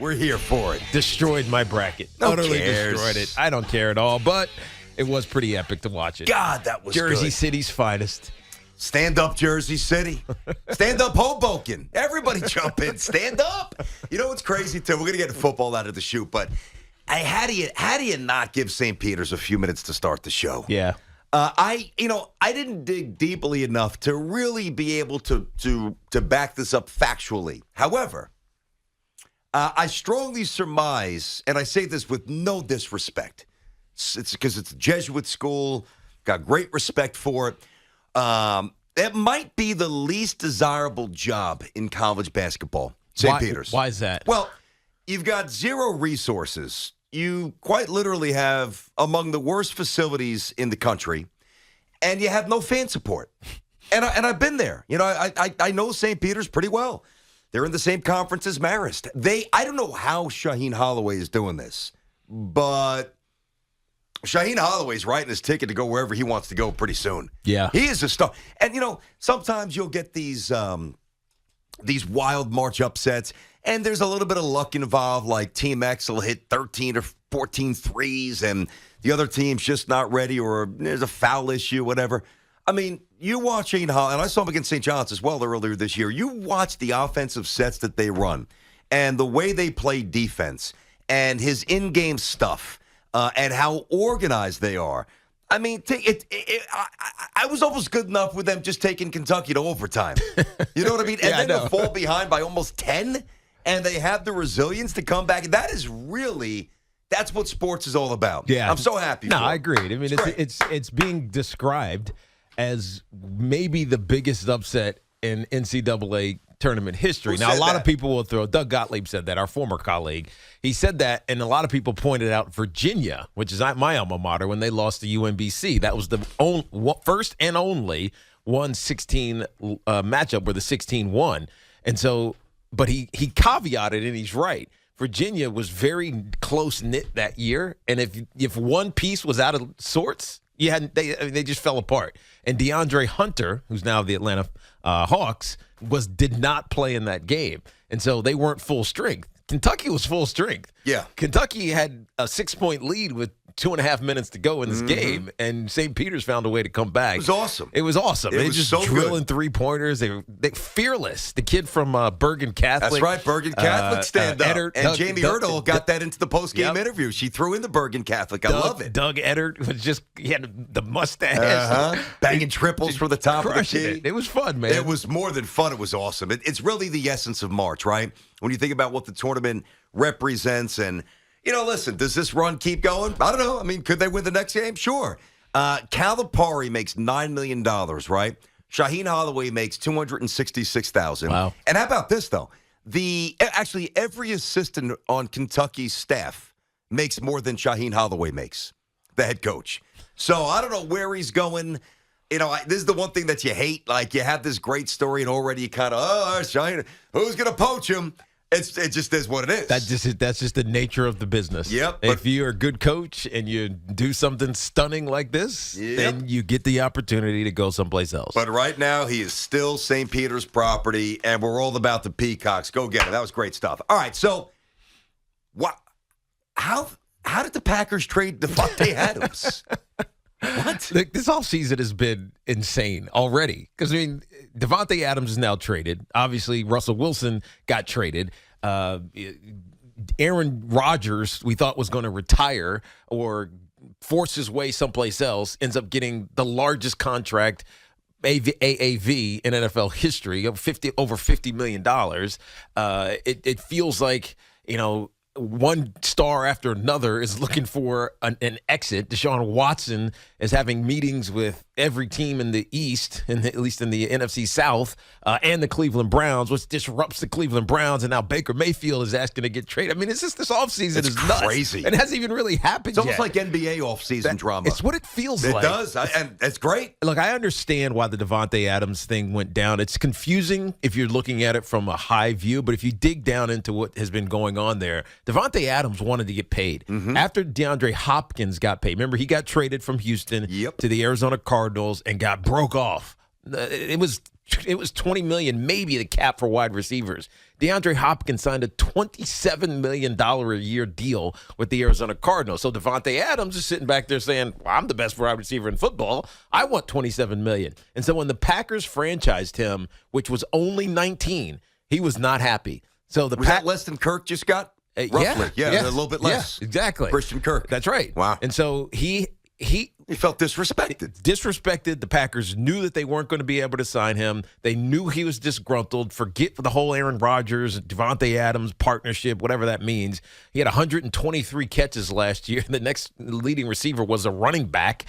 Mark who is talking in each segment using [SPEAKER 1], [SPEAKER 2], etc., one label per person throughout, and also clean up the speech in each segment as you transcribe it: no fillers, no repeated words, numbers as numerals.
[SPEAKER 1] We're here for it.
[SPEAKER 2] Destroyed my bracket. Utterly destroyed it. I don't care at all, but it was pretty epic to watch it.
[SPEAKER 1] God, that was
[SPEAKER 2] Jersey
[SPEAKER 1] good.
[SPEAKER 2] City's finest.
[SPEAKER 1] Stand up, Jersey City. Stand up, Hoboken. Everybody jump in. Stand up. You know what's crazy, too? We're going to get football out of the chute, but how do you not give St. Peter's a few minutes to start the show?
[SPEAKER 2] Yeah.
[SPEAKER 1] I didn't dig deeply enough to really be able to back this up factually. However, I strongly surmise, and I say this with no disrespect, it's because it's a Jesuit school, got great respect for it. It might be the least desirable job in college basketball, St. Peter's.
[SPEAKER 2] Why is that?
[SPEAKER 1] Well, you've got zero resources. You quite literally have among the worst facilities in the country, and you have no fan support. And I've been there. You know, I know St. Peter's pretty well. They're in the same conference as Marist. I don't know how Shaheen Holloway is doing this, but Shaheen Holloway's writing his ticket to go wherever he wants to go pretty soon.
[SPEAKER 2] Yeah.
[SPEAKER 1] He is a star. And, sometimes you'll get these wild March upsets, and there's a little bit of luck involved, like Team X will hit 13 or 14 threes, and the other team's just not ready, or there's a foul issue, whatever. I mean, you watch Shaheen Holloway, and I saw him against St. John's as well earlier this year. You watch the offensive sets that they run and the way they play defense and his in-game stuff and how organized they are. I mean, I was almost good enough with them just taking Kentucky to overtime. You know what I mean? And then to fall behind by almost 10, and they have the resilience to come back. That's what sports is all about.
[SPEAKER 2] Yeah.
[SPEAKER 1] I'm so happy.
[SPEAKER 2] No, I agree. I mean, it's being described as maybe the biggest upset in NCAA tournament history. Now, a lot of people will throw, Doug Gottlieb said that, our former colleague. He said that, and a lot of people pointed out Virginia, which is my alma mater, when they lost to UMBC. That was the first and only 1-16 matchup where the 16 won. And so, but he caveated, and he's right. Virginia was very close-knit that year, and if one piece was out of sorts, they just fell apart. And DeAndre Hunter, who's now the Atlanta Hawks, did not play in that game. And so they weren't full strength. Kentucky was full strength. Yeah. Kentucky had a 6-point lead with 2.5 minutes to go in this game, and St. Peter's found a way to come back. It was awesome. They
[SPEAKER 1] was
[SPEAKER 2] just
[SPEAKER 1] so
[SPEAKER 2] drilling three-pointers. They fearless. The kid from Bergen Catholic.
[SPEAKER 1] That's right, Bergen Catholic stand up. And Jamie Erdahl got that into the post-game interview. She threw in the Bergen Catholic. I love it.
[SPEAKER 2] Doug Eddard he had the mustache.
[SPEAKER 1] Banging triples for the top of the key.
[SPEAKER 2] It was fun, man.
[SPEAKER 1] It was more than fun. It was awesome. It's really the essence of March, right? When you think about what the tournament represents and, listen, does this run keep going? I don't know. I mean, could they win the next game? Sure. Calipari makes $9 million, right? Shaheen Holloway makes $266,000. Wow. And how about this, though? Every assistant on Kentucky's staff makes more than Shaheen Holloway makes, the head coach. So I don't know where he's going. This is the one thing that you hate. Like, you have this great story, and already you kind of, Shaheen, who's going to poach him? It just is what it is.
[SPEAKER 2] That's just the nature of the business.
[SPEAKER 1] Yep.
[SPEAKER 2] If you're a good coach and you do something stunning like this, then you get the opportunity to go someplace else.
[SPEAKER 1] But right now, he is still St. Peter's property, and we're all about the Peacocks. Go get it. That was great stuff. All right, so how did the Packers trade Devontae Adams? What?
[SPEAKER 2] This offseason has been insane already. Because, Devontae Adams is now traded. Obviously, Russell Wilson got traded. Aaron Rodgers, we thought was going to retire or force his way someplace else, ends up getting the largest contract, AAV, in NFL history, over $50 million. It feels like, one star after another is looking for an exit. Deshaun Watson is having meetings with every team in the East, at least in the NFC South, and the Cleveland Browns, which disrupts the Cleveland Browns. And now Baker Mayfield is asking to get traded. It's just this offseason is nuts.
[SPEAKER 1] Crazy.
[SPEAKER 2] It hasn't even really happened
[SPEAKER 1] yet.
[SPEAKER 2] It's
[SPEAKER 1] almost like NBA offseason drama.
[SPEAKER 2] It's what it feels like.
[SPEAKER 1] It does, and it's great.
[SPEAKER 2] Look, I understand why the Devontae Adams thing went down. It's confusing if you're looking at it from a high view, but if you dig down into what has been going on there, Devontae Adams wanted to get paid. After DeAndre Hopkins got paid, remember, he got traded from Houston to the Arizona Cardinals and broke off. It was It was $20 million, maybe the cap for wide receivers. DeAndre Hopkins signed a $27 million a year deal with the Arizona Cardinals. So Devontae Adams is sitting back there saying, well, I'm the best wide receiver in football. I want $27 million. And so when the Packers franchised him, which was only 19, he was not happy. So
[SPEAKER 1] was that less than Kirk just got? Roughly, yeah, a little bit less.
[SPEAKER 2] Yeah, exactly.
[SPEAKER 1] Christian Kirk.
[SPEAKER 2] That's right.
[SPEAKER 1] Wow.
[SPEAKER 2] And so he
[SPEAKER 1] felt disrespected.
[SPEAKER 2] The Packers knew that they weren't going to be able to sign him. They knew he was disgruntled. Forget the whole Aaron Rodgers, Devontae Adams partnership, whatever that means. He had 123 catches last year. The next leading receiver was a running back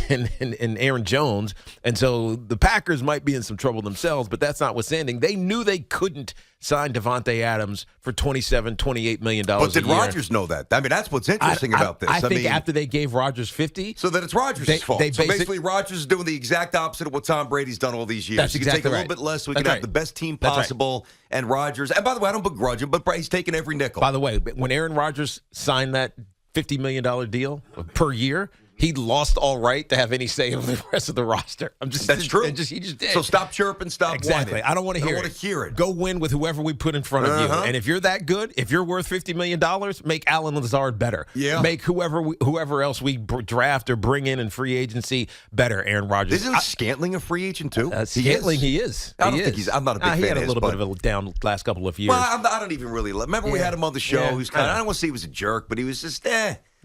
[SPEAKER 2] in Aaron Jones. And so the Packers might be in some trouble themselves, but that's notwithstanding. They knew they couldn't sign Devontae Adams for $28 million a year.
[SPEAKER 1] But did Rodgers know that? I mean, that's what's interesting about this.
[SPEAKER 2] I think after they gave Rodgers 50.
[SPEAKER 1] So that it's Rodgers' fault. So basically, Rodgers is doing the exact opposite of what Tom Brady's done all these years.
[SPEAKER 2] That's exactly
[SPEAKER 1] take a little bit less so we can have the best team possible. And Rodgers, and by the way, I don't begrudge him, but he's taking every nickel.
[SPEAKER 2] By the way, when Aaron Rodgers signed that $50 million deal per year, he lost all right to have any say over the rest of the roster.
[SPEAKER 1] That's true.
[SPEAKER 2] He just did.
[SPEAKER 1] So stop chirping, stop
[SPEAKER 2] exactly.
[SPEAKER 1] whining.
[SPEAKER 2] I don't want to hear it. Go win with whoever we put in front of you. And if you're that good, if you're worth $50 million, make Allen Lazard better.
[SPEAKER 1] Yeah.
[SPEAKER 2] Make whoever else we draft or bring in free agency better. Aaron Rodgers.
[SPEAKER 1] Isn't Scantling a free agent too?
[SPEAKER 2] Scantling, he is.
[SPEAKER 1] I don't think he's. I'm not a big fan.
[SPEAKER 2] He had a little bit of a down last couple of years.
[SPEAKER 1] Well, I don't even really. Remember we had him on the show. Who's kind of. I don't want to say he was a jerk, but he was just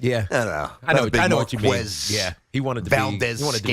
[SPEAKER 2] Yeah,
[SPEAKER 1] I know what you mean.
[SPEAKER 2] Yeah, he wanted to be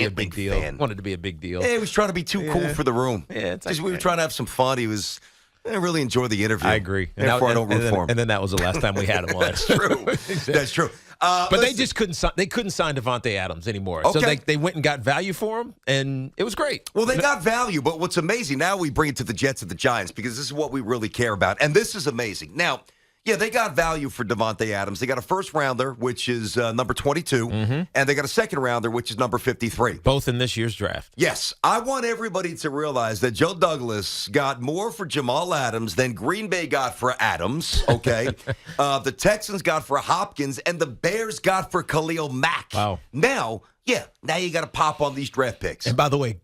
[SPEAKER 2] a big deal.
[SPEAKER 1] Fan.
[SPEAKER 2] Wanted to be a big deal.
[SPEAKER 1] Yeah, he was trying to be too cool for the room.
[SPEAKER 2] Yeah,
[SPEAKER 1] we were trying to have some fun. He was. I really enjoyed the interview.
[SPEAKER 2] I agree.
[SPEAKER 1] Therefore, I don't root for him.
[SPEAKER 2] And then that was the last time we had him on.
[SPEAKER 1] That's true. That's true.
[SPEAKER 2] But they just couldn't. They couldn't sign Devontae Adams anymore.
[SPEAKER 1] Okay.
[SPEAKER 2] So they went and got value for him, and it was great.
[SPEAKER 1] Well, they got value, but what's amazing now we bring it to the Jets and the Giants because this is what we really care about, and this is amazing. Now. Yeah, they got value for Devontae Adams. They got a first-rounder, which is number 22, and they got a second-rounder, which is number 53.
[SPEAKER 2] Both in this year's draft.
[SPEAKER 1] Yes. I want everybody to realize that Joe Douglas got more for Jamal Adams than Green Bay got for Adams, okay? The Texans got for Hopkins, and the Bears got for Khalil Mack.
[SPEAKER 2] Wow.
[SPEAKER 1] Now you got to pop on these draft picks.
[SPEAKER 2] And by the way,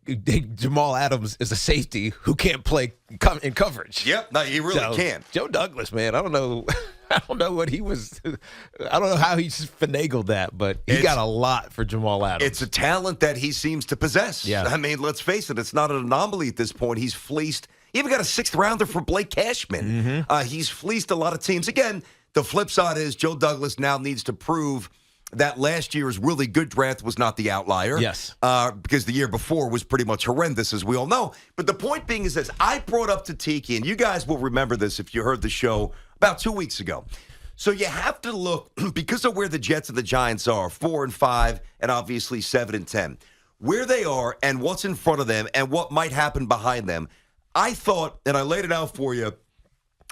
[SPEAKER 2] Jamal Adams is a safety who can't play in coverage.
[SPEAKER 1] Yep, no, he really can't.
[SPEAKER 2] Joe Douglas, man, I don't know what he was. I don't know how he finagled that, but he got a lot for Jamal Adams.
[SPEAKER 1] It's a talent that he seems to possess.
[SPEAKER 2] Yeah.
[SPEAKER 1] I mean, let's face it, it's not an anomaly at this point. He's fleeced. He even got a sixth-rounder for Blake Cashman. He's fleeced a lot of teams. Again, the flip side is Joe Douglas now needs to prove that last year's really good draft was not the outlier.
[SPEAKER 2] Yes.
[SPEAKER 1] Because the year before was pretty much horrendous, as we all know. But the point being is this. I brought up to Tiki, and you guys will remember this if you heard the show about 2 weeks ago. So you have to look, because of where the Jets and the Giants are, 4 and 5, and obviously 7 and 10, where they are and what's in front of them and what might happen behind them. I thought, and I laid it out for you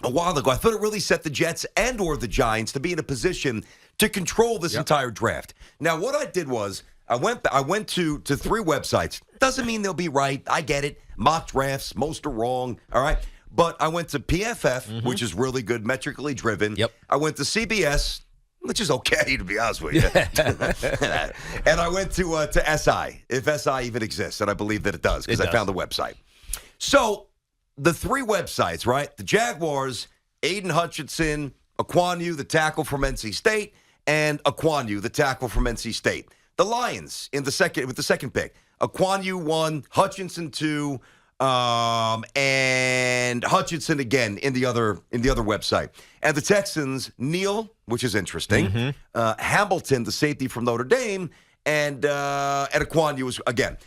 [SPEAKER 1] a while ago, I thought it really set the Jets and or the Giants to be in a position to control this entire draft. Now, what I did was I went to 3 websites. Doesn't mean they'll be right. I get it. Mock drafts, most are wrong. All right. But I went to PFF, which is really good, metrically driven.
[SPEAKER 2] Yep.
[SPEAKER 1] I went to CBS, which is okay, to be honest with you. And I went to SI, if SI even exists, and I believe that it does because I found the website. So the 3 websites, right? The Jaguars, Aiden Hutchinson, Aquanu, the tackle from NC State, and Aquanu, the tackle from NC State. The Lions with the second pick. Aquanu 1, Hutchinson 2, and Hutchinson again in the other website. And the Texans, Neal, which is interesting, Hamilton, the safety from Notre Dame, and Aquanu is again.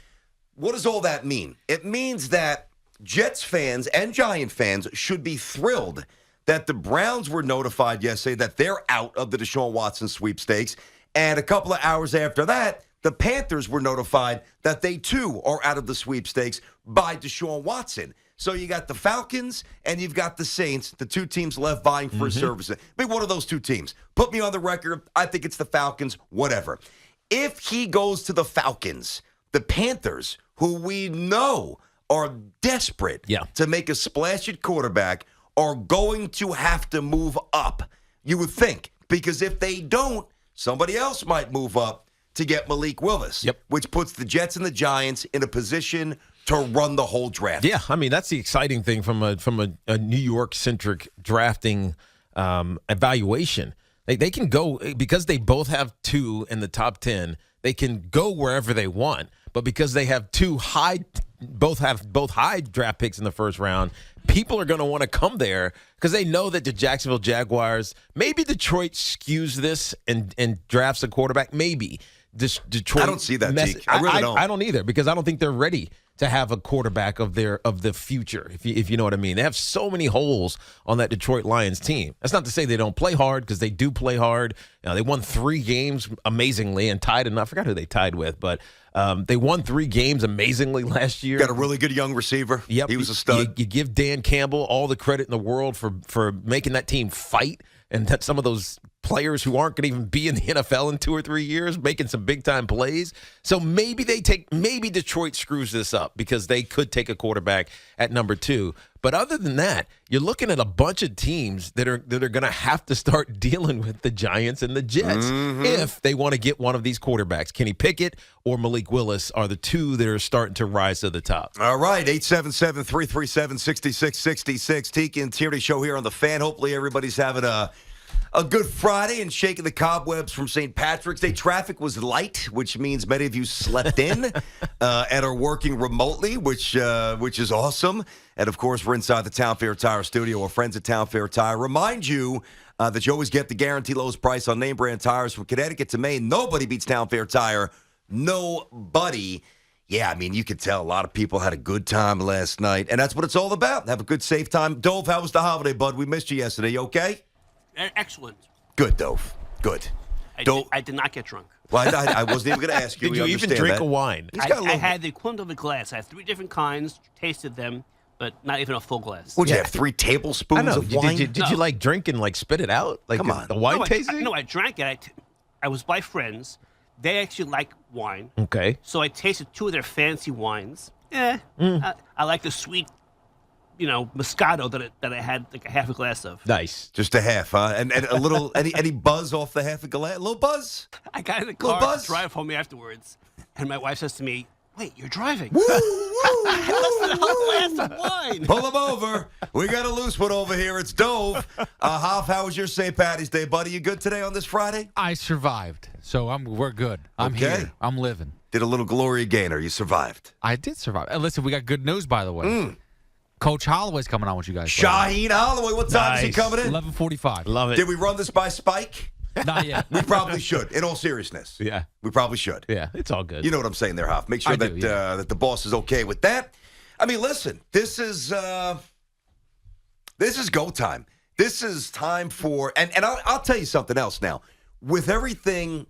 [SPEAKER 1] What does all that mean? It means that Jets fans and Giant fans should be thrilled that the Browns were notified yesterday that they're out of the Deshaun Watson sweepstakes. And a couple of hours after that, the Panthers were notified that they, too, are out of the sweepstakes by Deshaun Watson. So you got the Falcons and you've got the Saints, the 2 teams left vying for his services. Pick one of those 2 teams. Put me on the record. I think it's the Falcons, whatever. If he goes to the Falcons, the Panthers, who we know are desperate to make a splash at quarterback, are going to have to move up, you would think. Because if they don't, somebody else might move up to get Malik Willis, which puts the Jets and the Giants in a position to run the whole draft.
[SPEAKER 2] Yeah, I mean, that's the exciting thing from a New York-centric drafting evaluation. They can go, because they both have 2 in the top 10, they can go wherever they want. But because they have both high draft picks in the first round, people are going to want to come there because they know that the Jacksonville Jaguars, maybe Detroit skews this and drafts a quarterback, maybe. Detroit.
[SPEAKER 1] I don't see that, Zeke. I really don't.
[SPEAKER 2] I don't either, because I don't think they're ready to have a quarterback of the future, if you know what I mean. They have so many holes on that Detroit Lions team. That's not to say they don't play hard, because they do play hard. They won 3 games amazingly and tied enough. I forgot who they tied with, but they won 3 games amazingly last year.
[SPEAKER 1] Got a really good young receiver.
[SPEAKER 2] Yep.
[SPEAKER 1] He was a stud.
[SPEAKER 2] You give Dan Campbell all the credit in the world for making that team fight, and that some of those players who aren't going to even be in the NFL in 2 or 3 years making some big-time plays. So maybe Detroit screws this up because they could take a quarterback at number 2. But other than that, you're looking at a bunch of teams that are going to have to start dealing with the Giants and the Jets if they want to get one of these quarterbacks. Kenny Pickett or Malik Willis are the 2 that are starting to rise to the top.
[SPEAKER 1] All right, 877-337-6666. Tiki and Tierney show here on the Fan. Hopefully everybody's having a good Friday and shaking the cobwebs from St. Patrick's Day. Traffic was light, which means many of you slept in and are working remotely, which is awesome. And, of course, we're inside the Town Fair Tire studio. Our friends at Town Fair Tire remind you that you always get the guaranteed lowest price on name brand tires from Connecticut to Maine. Nobody beats Town Fair Tire. Nobody. Yeah, I mean, you could tell a lot of people had a good time last night, and that's what it's all about. Have a good, safe time. Dove, how was the holiday, bud? We missed you yesterday. You okay?
[SPEAKER 3] Excellent.
[SPEAKER 1] Good, Dove. Good.
[SPEAKER 3] I did not get drunk.
[SPEAKER 1] Well, I wasn't even going to ask you.
[SPEAKER 2] Did you even drink a wine?
[SPEAKER 3] I had the equivalent of a glass. I had 3 different kinds, tasted them, but not even a full glass.
[SPEAKER 1] Would you have 3 tablespoons of wine?
[SPEAKER 2] Did you like drink and like spit it out? Like
[SPEAKER 1] Come on.
[SPEAKER 2] The wine tasting?
[SPEAKER 3] I drank it. I was by friends. They actually like wine.
[SPEAKER 2] Okay.
[SPEAKER 3] So I tasted 2 of their fancy wines. I like the sweet, Moscato that I had like a half a glass of.
[SPEAKER 2] Nice.
[SPEAKER 1] Just a half, huh? And a little, any buzz off the half a glass? A little buzz?
[SPEAKER 3] I got in the car to drive home afterwards, and my wife says to me, "Wait, you're driving?"
[SPEAKER 1] Woo, woo,
[SPEAKER 3] Less than a whole glass of wine.
[SPEAKER 1] Pull him over. We got a loose one over here. It's Dove. Hoff, how was your St. Patty's Day, buddy? You good today on this Friday?
[SPEAKER 4] I survived, so we're good. I'm here. I'm living.
[SPEAKER 1] Did a little Gloria Gaynor. You survived.
[SPEAKER 4] I did survive. Listen, we got good news, by the way. Coach Holloway's coming on with you guys.
[SPEAKER 1] Shaheen Holloway. What time is he coming in?
[SPEAKER 4] 11:45.
[SPEAKER 2] Love it.
[SPEAKER 1] Did we run this by Spike?
[SPEAKER 4] Not yet.
[SPEAKER 1] We probably should, in all seriousness.
[SPEAKER 2] Yeah.
[SPEAKER 1] We probably should.
[SPEAKER 2] Yeah, it's all good.
[SPEAKER 1] You know what I'm saying there, Hoff. Make sure that the boss is okay with that. I mean, listen, this is go time. This is time for, and I'll tell you something else now. With everything,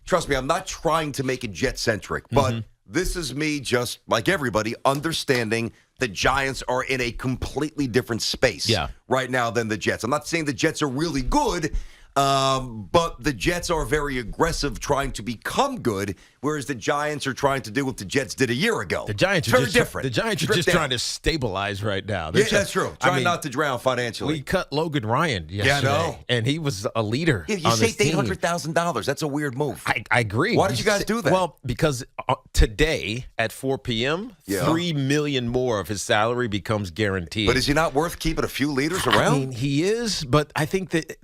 [SPEAKER 1] trust me, I'm not trying to make it Jet-centric, but this is me, just like everybody, understanding the Giants are in a completely different space right now than the Jets. I'm not saying the Jets are really good, but the Jets are very aggressive trying to become good, whereas the Giants are trying to do what the Jets did a year ago.
[SPEAKER 2] The Giants are just different. The Giants are just trying to stabilize right now.
[SPEAKER 1] That's true. Trying not to drown financially.
[SPEAKER 2] We cut Logan Ryan yesterday, and he was a leader.
[SPEAKER 1] You saved $800,000. That's a weird move.
[SPEAKER 2] I agree.
[SPEAKER 1] Why did you guys do that?
[SPEAKER 2] Well, because today at 4 p.m., $3 million more of his salary becomes guaranteed.
[SPEAKER 1] But is he not worth keeping a few leaders around?
[SPEAKER 2] I mean, he is, but I think that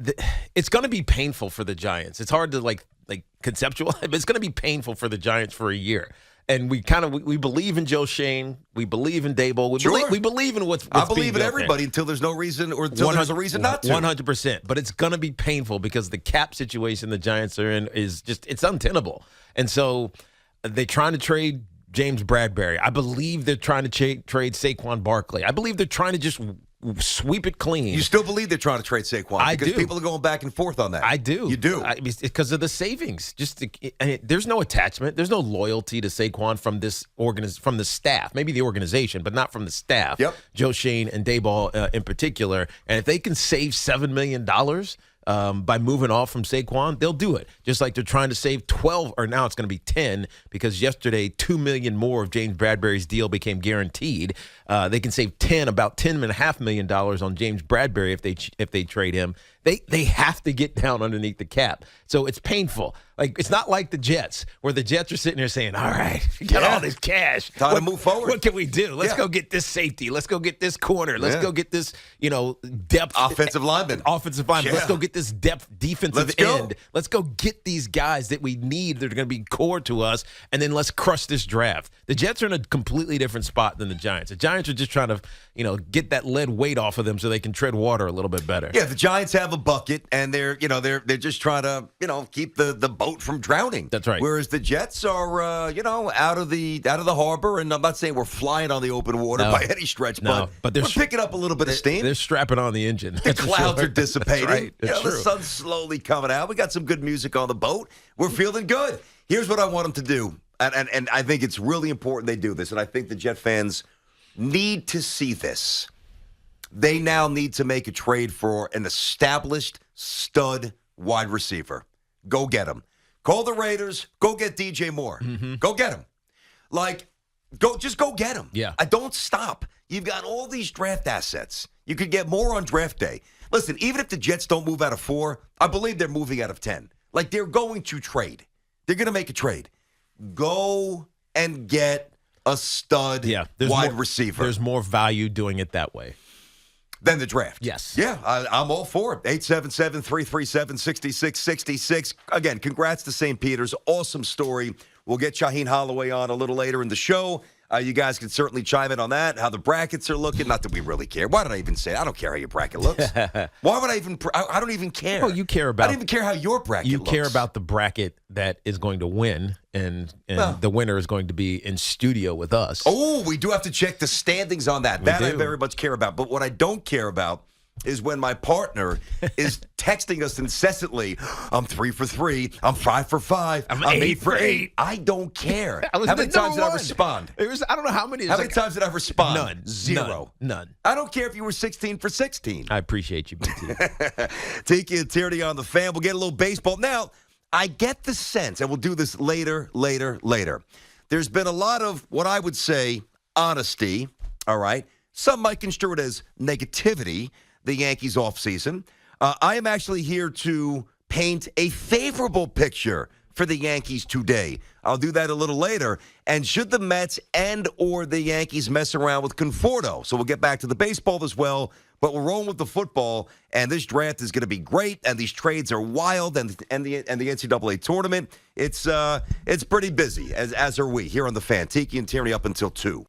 [SPEAKER 2] it's going to be painful for the Giants. It's hard to like conceptualize, but it's going to be painful for the Giants for a year. And we believe in Joe Shane. We believe in Daboll. We believe in what's
[SPEAKER 1] I believe in everybody until there's no reason or until there's a reason not to.
[SPEAKER 2] 100%. But it's going to be painful because the cap situation the Giants are in is it's untenable. And so they're trying to trade James Bradbury. I believe they're trying to trade Saquon Barkley. I believe they're trying to just sweep it clean.
[SPEAKER 1] You still believe they're trying to trade Saquon?
[SPEAKER 2] I
[SPEAKER 1] because
[SPEAKER 2] do.
[SPEAKER 1] People are going back and forth on that.
[SPEAKER 2] I do.
[SPEAKER 1] You do?
[SPEAKER 2] Because of the savings. There's no attachment. There's no loyalty to Saquon from from the staff. Maybe the organization, but not from the staff.
[SPEAKER 1] Yep.
[SPEAKER 2] Joe Shane and Daboll in particular. And if they can save $7 million by moving off from Saquon, they'll do it. Just like they're trying to save 12, or now it's going to be 10, because yesterday $2 million more of James Bradbury's deal became guaranteed. They can save about $10.5 million on James Bradbury if they trade him. They have to get down underneath the cap. So it's painful. Like, it's not like the Jets, where the Jets are sitting there saying, all right, we got all this cash.
[SPEAKER 1] Time to move forward.
[SPEAKER 2] What can we do? Let's go get this safety. Let's go get this corner. Let's go get this, depth.
[SPEAKER 1] Offensive lineman.
[SPEAKER 2] Let's go get this depth defensive
[SPEAKER 1] Let's go.
[SPEAKER 2] end. Let's go get these guys that we need that are going to be core to us, and then let's crush this draft. The Jets are in a completely different spot than the Giants. The Giants are just trying to, get that lead weight off of them so they can tread water a little bit better.
[SPEAKER 1] Yeah, the Giants have a bucket, and they're just trying to keep the boat from drowning.
[SPEAKER 2] That's right.
[SPEAKER 1] Whereas the Jets are out of the harbor, and I'm not saying we're flying on the open water by any stretch, but we're picking up a little bit of steam.
[SPEAKER 2] They're strapping on the engine.
[SPEAKER 1] The clouds are dissipating.
[SPEAKER 2] That's right. That's
[SPEAKER 1] the
[SPEAKER 2] true.
[SPEAKER 1] sun's slowly coming out. We got some good music on the boat. We're feeling good. Here's what I want them to do, and I think it's really important they do this, and I think the Jet fans need to see this. They now need to make a trade for an established stud wide receiver. Go get him. Call the Raiders. Go get DJ Moore. Go get him. Just go get him.
[SPEAKER 2] Yeah.
[SPEAKER 1] I don't stop. You've got all these draft assets. You could get more on draft day. Listen, even if the Jets don't move out of 4, I believe they're moving out of 10. They're going to trade. They're going to make a trade. Go and get a stud wide receiver.
[SPEAKER 2] There's more value doing it that way.
[SPEAKER 1] Then the draft.
[SPEAKER 2] Yes.
[SPEAKER 1] Yeah, I'm all for it. 877-337-6666. Again, congrats to St. Peter's. Awesome story. We'll get Shaheen Holloway on a little later in the show. You guys can certainly chime in on that, how the brackets are looking. Not that we really care. Why did I even say it? I don't care how your bracket looks. Why would I even – I don't even care.
[SPEAKER 2] Oh, you care about –
[SPEAKER 1] I don't even care how your bracket looks.
[SPEAKER 2] You care about the bracket that is going to win, and the winner is going to be in studio with us.
[SPEAKER 1] Oh, we do have to check the standings on that. That I very much care about. But what I don't care about is when my partner is texting us incessantly, I'm 3 for 3, I'm 5 for 5, I'm 8 for 8. I don't care. How many times did I respond?
[SPEAKER 2] I don't know how many.
[SPEAKER 1] How many times did I respond?
[SPEAKER 2] None.
[SPEAKER 1] 0.
[SPEAKER 2] None.
[SPEAKER 1] I don't care if you were 16 for 16.
[SPEAKER 2] I appreciate you, BT.
[SPEAKER 1] Tiki and Tierney on the fan. We'll get a little baseball. Now, I get the sense, and we'll do this later. There's been a lot of what I would say honesty, all right? Some might construe it as negativity, the Yankees offseason. I am actually here to paint a favorable picture for the Yankees today. I'll do that a little later. And should the Mets and or the Yankees mess around with Conforto? So we'll get back to the baseball as well, but we're rolling with the football, and this draft is going to be great, and these trades are wild, and the NCAA tournament, it's pretty busy, as are we here on the Fan. Tiki and Tierney up until 2.